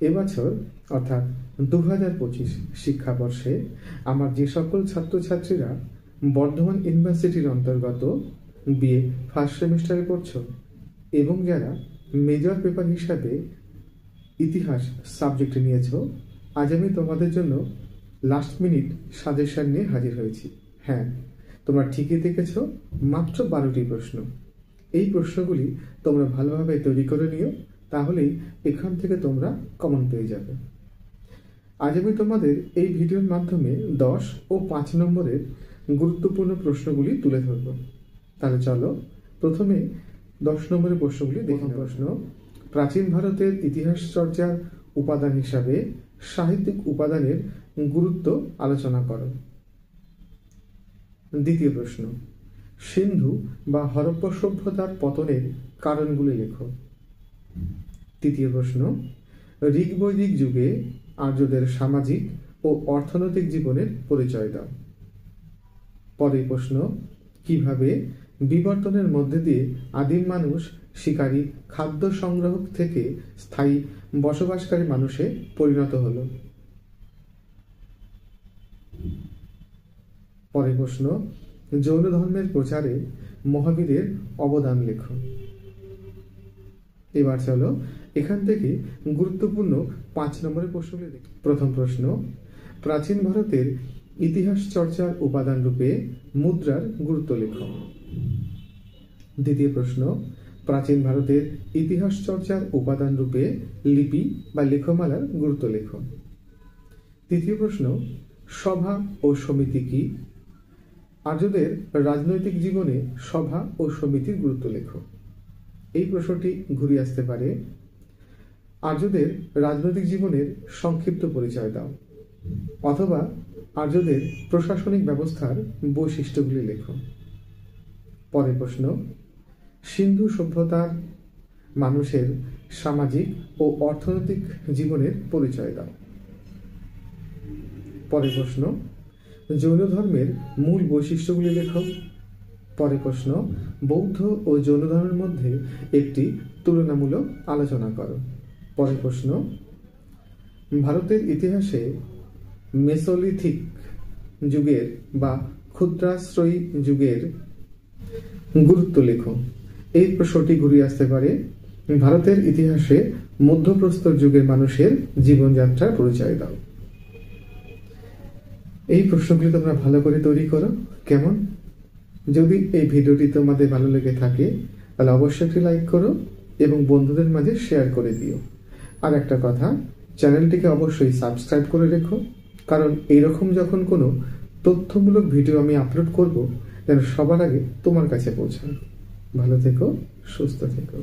এবছর অর্থাৎ 2025 শিক্ষাবর্ষে আমার যে সকল ছাত্রছাত্রীরা বর্ধমান ইউনিভার্সিটির অন্তর্গত বিএ ফার্স্ট সেমিস্টারে পড়ছো এবং যারা মেজর পেপার হিসাবে ইতিহাস সাবজেক্ট নিয়েছো, আজ আমি তোমাদের জন্য লাস্ট মিনিট সাজেশন নিয়ে হাজির হয়েছি। হ্যাঁ, তোমরা ঠিকই দেখেছো, মাত্র 12টি প্রশ্ন। এই প্রশ্নগুলি তোমরা ভালোভাবে তৈরি করে নিও, তাহলেই এখান থেকে তোমরা কমন পেয়ে যাবে। আজ আমি তোমাদের এই ভিডিওর মাধ্যমে 10 ও 5 নম্বরের গুরুত্বপূর্ণ প্রশ্নগুলি তুলে ধরব। তাহলে চলো প্রথমে 10 নম্বরের প্রশ্নগুলি দেখে নেব। প্রশ্ন: প্রাচীন ভারতের ইতিহাস চর্চার উপাদান হিসাবে সাহিত্যিক উপাদানের গুরুত্ব আলোচনা করো। দ্বিতীয় প্রশ্ন: সিন্ধু বা হরপ্পা সভ্যতার পতনের কারণগুলি লেখো। তৃতীয় প্রশ্ন: ঋগ বৈদিক যুগে আর্যদের সামাজিক ও অর্থনৈতিক জীবনের পরিচয় দাও। পরের প্রশ্ন: কিভাবে বিবর্তনের মধ্যে দিয়ে আদিম মানুষ শিকারী খাদ্য সংগ্রাহক থেকে স্থায়ী বসবাসকারী মানুষে পরিণত হলো। পরের প্রশ্ন: জৈন ধর্মের প্রচারে মহাবীরের অবদান লেখো। এবার চলো এখান থেকে গুরুত্বপূর্ণ 5 নম্বরের প্রশ্নগুলি দেখি। প্রথম প্রশ্ন: প্রাচীন ভারতের ইতিহাস চর্চার উপাদান রূপে মুদ্রার গুরুত্ব লেখো। দ্বিতীয় প্রশ্ন: প্রাচীন ভারতের ইতিহাস চর্চার উপাদান রূপে লিপি বা লেখমালার গুরুত্ব লেখো। তৃতীয় প্রশ্ন: সভা ও সমিতি কি? আর্যদের রাজনৈতিক জীবনে সভা ও সমিতির গুরুত্ব লেখো। এই প্রশ্নটি ঘুরে আসতে পারে: আর্যদের রাজনৈতিক জীবনের সংক্ষিপ্ত পরিচয় দাও, অথবা আর্যদের প্রশাসনিক ব্যবস্থার বৈশিষ্ট্যগুলি লেখো। পরের প্রশ্ন: সিন্ধু সভ্যতার মানুষের সামাজিক ও অর্থনৈতিক জীবনের পরিচয় দাও। পরের প্রশ্ন: জৈন ধর্মের মূল বৈশিষ্ট্যগুলি লেখো। পরের প্রশ্ন: বৌদ্ধ ও জৈন ধর্মের মধ্যে একটি তুলনামূলক আলোচনা করো। পরের প্রশ্ন: ভারতের ইতিহাসে মেসোলিথিক যুগের বা ক্ষুদ্রাশ্রয়ী যুগের গুরুত্ব লেখো। এই প্রশ্নটি ঘুরে আসতে পারে: ভারতের ইতিহাসে মধ্যপ্রস্তর যুগের মানুষের জীবনযাত্রার পরিচয় দাও। এই প্রশ্নগুলি তোমরা ভালো করে তৈরি করো। কেমন? যদি এই ভিডিওটি তোমাদের ভালো লেগে থাকে তাহলে অবশ্যই একটি লাইক করো এবং বন্ধুদের মাঝে শেয়ার করে দিও। আর একটা কথা, চ্যানেলটিকে অবশ্যই সাবস্ক্রাইব করে রেখো, কারণ এইরকম যখন কোনো তথ্যমূলক ভিডিও আমি আপলোড করব যেন সবার আগে তোমার কাছে পৌঁছায়। ভালো থেকো, সুস্থ থেকো।